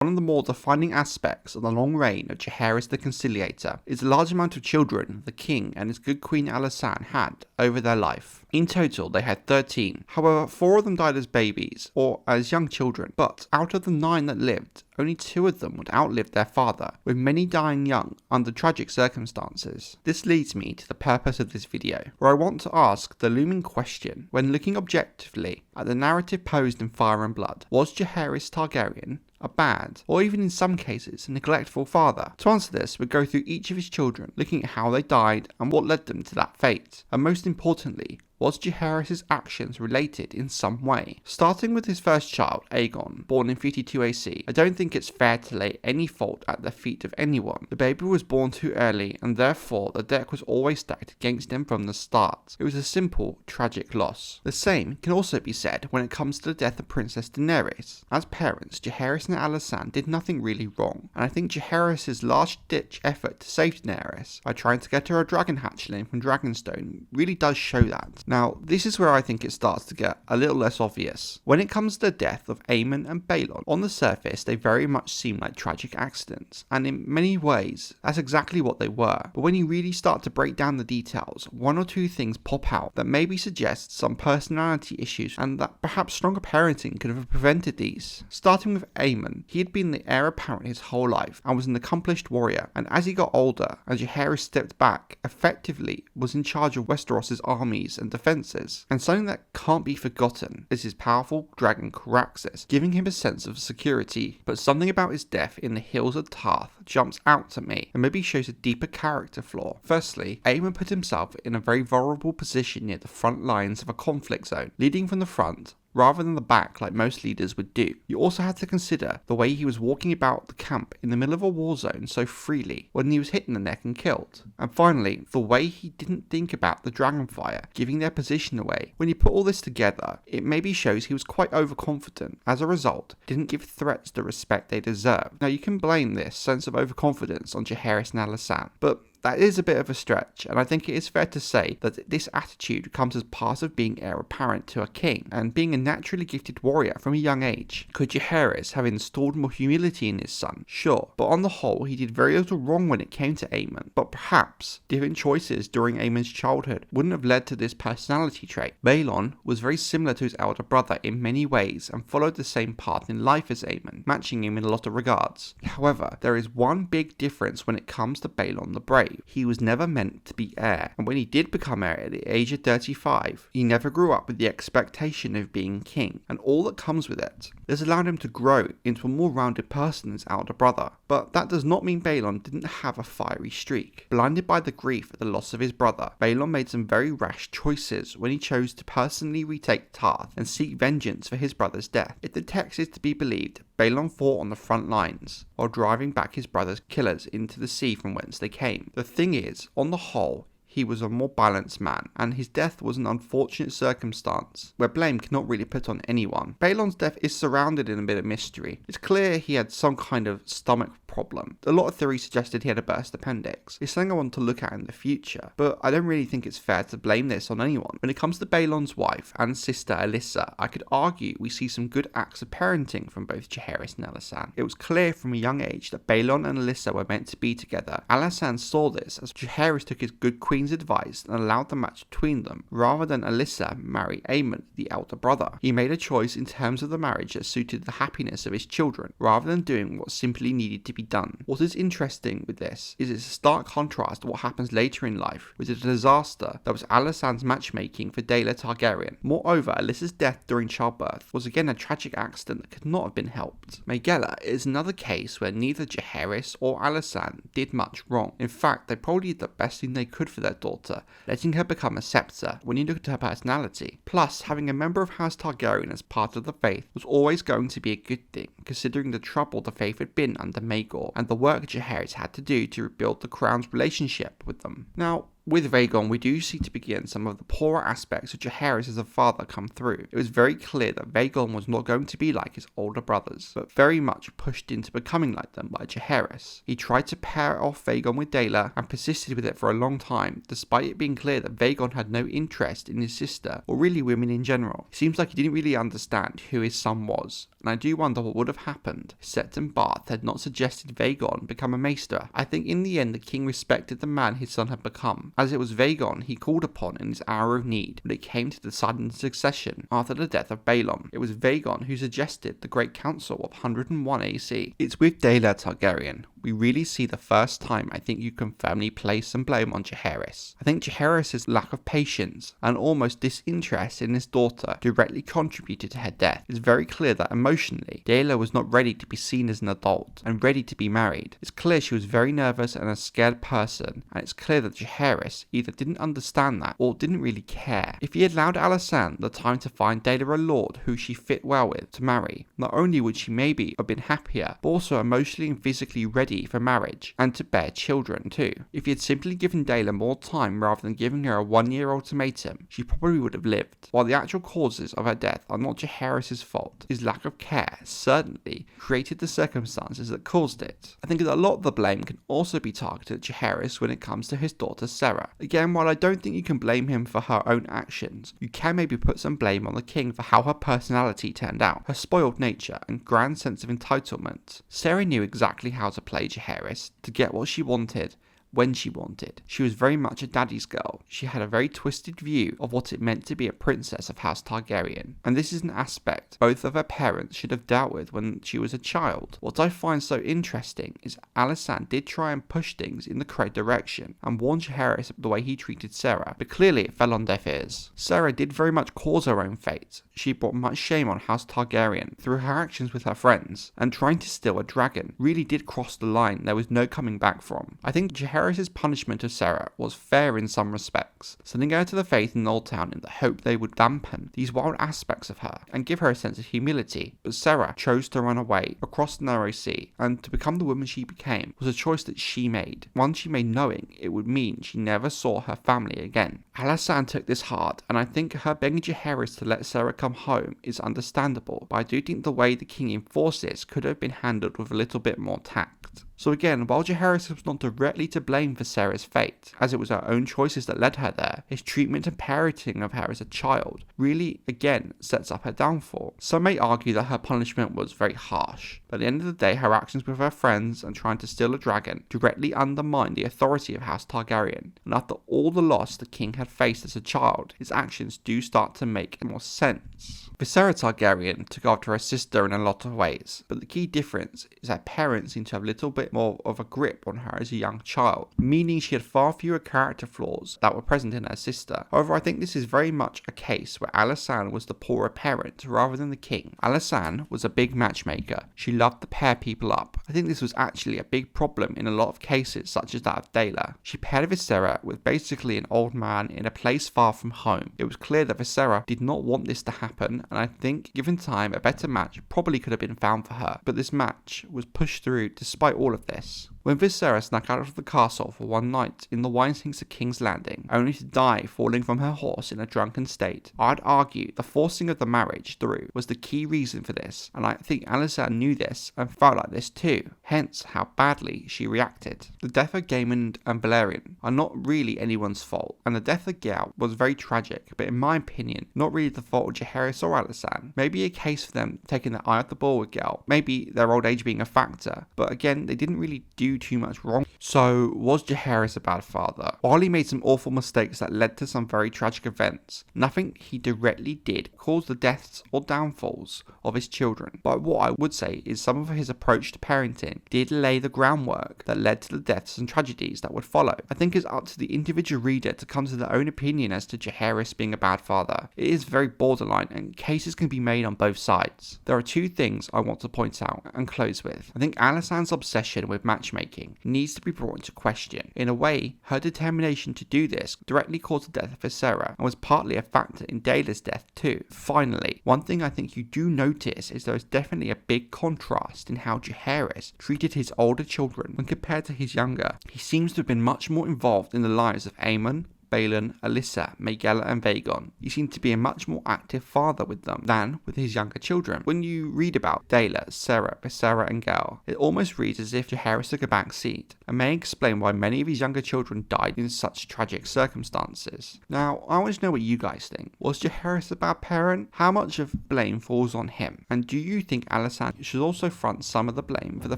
One of the more defining aspects of the long reign of Jaehaerys the Conciliator is the large amount of children the king and his good queen Alysanne had over their life. In total, they had 13. However, 4 of them died as babies, or as young children, but out of the 9 that lived, only 2 of them would outlive their father, with many dying young under tragic circumstances. This leads me to the purpose of this video, where I want to ask the looming question: when looking objectively at the narrative posed in Fire and Blood, was Jaehaerys Targaryen a bad, or even in some cases, a neglectful father? To answer this, we'll go through each of his children, looking at how they died and what led them to that fate. And most importantly, was Jaehaerys' actions related in some way? Starting with his first child, Aegon, born in 52 AC, I don't think it's fair to lay any fault at the feet of anyone. The baby was born too early, and therefore the deck was always stacked against him from the start. It was a simple, tragic loss. The same can also be said when it comes to the death of Princess Daenerys. As parents, Jaehaerys and Alysanne did nothing really wrong, and I think Jaehaerys' last-ditch effort to save Daenerys by trying to get her a dragon hatchling from Dragonstone really does show that. Now, this is where I think it starts to get a little less obvious. When it comes to the death of Aemon and Balon, on the surface they very much seem like tragic accidents, and in many ways that's exactly what they were. But when you really start to break down the details, 1 or 2 things pop out that maybe suggest some personality issues and that perhaps stronger parenting could have prevented these. Starting with Aemon, he had been the heir apparent his whole life and was an accomplished warrior, and as he got older and Jaehaerys stepped back, effectively was in charge of Westeros' armies and defences. And something that can't be forgotten is his powerful dragon Caraxes, giving him a sense of security. But something about his death in the Hills of Tarth jumps out to me and maybe shows a deeper character flaw. Firstly, Aemon put himself in a very vulnerable position near the front lines of a conflict zone, leading from the front rather than the back like most leaders would do. You also had to consider the way he was walking about the camp in the middle of a war zone so freely when he was hit in the neck and killed. And finally, the way he didn't think about the dragonfire, giving their position away. When you put all this together, it maybe shows he was quite overconfident. As a result, didn't give threats the respect they deserved. Now you can blame this sense of overconfidence on Jaehaerys and Alysanne, but that is a bit of a stretch, and I think it is fair to say that this attitude comes as part of being heir apparent to a king and being a naturally gifted warrior from a young age. Could Jaehaerys have installed more humility in his son? Sure, but on the whole he did very little wrong when it came to Aemon. But perhaps different choices during Aemon's childhood wouldn't have led to this personality trait. Balon was very similar to his elder brother in many ways and followed the same path in life as Aemon, matching him in a lot of regards. However, there is one big difference when it comes to Balon the Brave. He was never meant to be heir, and when he did become heir at the age of 35, he never grew up with the expectation of being king, and all that comes with it. This allowed him to grow into a more rounded person than his elder brother. But that does not mean Balon didn't have a fiery streak. Blinded by the grief at the loss of his brother, Balon made some very rash choices when he chose to personally retake Tarth and seek vengeance for his brother's death. If the text is to be believed, Balon fought on the front lines, while driving back his brother's killers into the sea from whence they came. The thing is, on the whole, he was a more balanced man, and his death was an unfortunate circumstance, where blame cannot really put on anyone. Balon's death is surrounded in a bit of mystery. It's clear he had some kind of stomach problem. A lot of theories suggested he had a burst appendix. It's something I want to look at in the future, but I don't really think it's fair to blame this on anyone. When it comes to Balon's wife and sister Alyssa, I could argue we see some good acts of parenting from both Jaehaerys and Alysanne. It was clear from a young age that Balon and Alyssa were meant to be together. Alysanne saw this as Jaehaerys took his good queen's advice and allowed the match between them, rather than Alyssa marry Aemon, the elder brother. He made a choice in terms of the marriage that suited the happiness of his children, rather than doing what simply needed to be done. What is interesting with this is it's a stark contrast to what happens later in life with the disaster that was Alysanne's matchmaking for Daela Targaryen. Moreover, Alyssa's death during childbirth was again a tragic accident that could not have been helped. Maegella is another case where neither Jaehaerys or Alysanne did much wrong. In fact, they probably did the best thing they could for their daughter, letting her become a scepter when you look at her personality. Plus, having a member of House Targaryen as part of the faith was always going to be a good thing, considering the trouble the faith had been under Maegor and the work Jaehaerys had to do to rebuild the crown's relationship with them. Now, With Rhaegon, we do see to begin some of the poorer aspects of Jaehaerys as a father come through. It was very clear that Rhaegon was not going to be like his older brothers, but very much pushed into becoming like them by Jaehaerys. He tried to pair off Rhaegon with Daela and persisted with it for a long time, despite it being clear that Rhaegon had no interest in his sister, or really women in general. It seems like he didn't really understand who his son was, and I do wonder what would have happened if Septon Bath had not suggested Rhaegon become a maester. I think in the end the king respected the man his son had become, as it was Rhaegon he called upon in his hour of need when it came to deciding the succession after the death of Balon. It was Rhaegon who suggested the Great Council of 101 AC. It's with Daela Targaryen we really see the first time I think you can firmly place some blame on Jaehaerys. I think Jaehaerys' lack of patience and almost disinterest in his daughter directly contributed to her death. It's very clear that emotionally, Daela was not ready to be seen as an adult and ready to be married. It's clear she was very nervous and a scared person, and it's clear that Jaehaerys either didn't understand that or didn't really care. If he had allowed Alysanne the time to find Daela a lord who she fit well with to marry, not only would she maybe have been happier, but also emotionally and physically ready for marriage and to bear children too. If he had simply given Daela more time rather than giving her a 1-year ultimatum, she probably would have lived. While the actual causes of her death are not Jaehaerys' fault, his lack of care certainly created the circumstances that caused it. I think that a lot of the blame can also be targeted at Jaehaerys when it comes to his daughter Sarah. Again, while I don't think you can blame him for her own actions, you can maybe put some blame on the king for how her personality turned out, her spoiled nature and grand sense of entitlement. Sarah knew exactly how to play Jaehaerys to get what she wanted when she wanted. She was very much a daddy's girl. She had a very twisted view of what it meant to be a princess of House Targaryen, and this is an aspect both of her parents should have dealt with when she was a child. What I find so interesting is Alysanne did try and push things in the correct direction and warn Jaehaerys of the way he treated Sarah, but clearly it fell on deaf ears. Sarah did very much cause her own fate. She brought much shame on House Targaryen through her actions with her friends, and trying to steal a dragon really did cross the line there was no coming back from. I think Jaehaerys' punishment of Sarah was fair in some respects, sending her to the Faith in Old Town in the hope they would dampen these wild aspects of her and give her a sense of humility. But Sarah chose to run away across the narrow sea, and to become the woman she became was a choice that she made, one she made knowing it would mean she never saw her family again. Alysanne took this hard, and I think her begging Jaehaerys to let Sarah come home is understandable, but I do think the way the king enforced this could have been handled with a little bit more tact. So again, while Jaehaerys was not directly to blame for Sarah's fate, as it was her own choices that led her there, his treatment and parenting of her as a child really, again, sets up her downfall. Some may argue that her punishment was very harsh, but at the end of the day, her actions with her friends and trying to steal a dragon directly undermined the authority of House Targaryen, and after all the loss the king had faced as a child, his actions do start to make more sense. Viserys Targaryen took after her sister in a lot of ways, but the key difference is her parents seem to have a little bit more of a grip on her as a young child, meaning she had far fewer character flaws that were present in her sister. However, I think this is very much a case where Alysanne was the poorer parent rather than the king. Alysanne was a big matchmaker. She loved to pair people up. I think this was actually a big problem in a lot of cases, such as that of Daela. She paired Viserys with basically an old man in a place far from home. It was clear that Viserys did not want this to happen, and I think, given time, a better match probably could have been found for her, but this match was pushed through despite all of this. When Viserys snuck out of the castle for one night in the wine sinks of King's Landing, only to die falling from her horse in a drunken state, I'd argue the forcing of the marriage through was the key reason for this, and I think Alysanne knew this and felt like this too, hence how badly she reacted. The death of Gaemond and Balerion are not really anyone's fault, and the death of Gale was very tragic, but in my opinion, not really the fault of Jaehaerys or Alysanne. Maybe a case for them taking their eye off the ball with Gale, maybe their old age being a factor, but again, they didn't really do too much wrong. So, was Jaehaerys a bad father? While he made some awful mistakes that led to some very tragic events, nothing he directly did caused the deaths or downfalls of his children. But what I would say is some of his approach to parenting did lay the groundwork that led to the deaths and tragedies that would follow. I think it's up to the individual reader to come to their own opinion as to Jaehaerys being a bad father. It is very borderline, and cases can be made on both sides. There are two things I want to point out and close with. I think Alysanne's obsession with matchmaking matchmaking needs to be brought into question. In a way, her determination to do this directly caused the death of Visera and was partly a factor in Daelerys' death too. Finally, one thing I think you do notice is there is definitely a big contrast in how Jaehaerys treated his older children when compared to his younger. He seems to have been much more involved in the lives of Aemon, Balon, Alyssa, Maegella and Vaegon. He seemed to be a much more active father with them than with his younger children. When you read about Daeler, Serra, Visera and Gel, it almost reads as if Jaehaerys took a back seat, and may explain why many of his younger children died in such tragic circumstances. Now, I want to know what you guys think. Was Jaehaerys a bad parent? How much of blame falls on him? And do you think Alysanne should also front some of the blame for the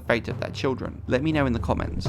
fate of their children? Let me know in the comments.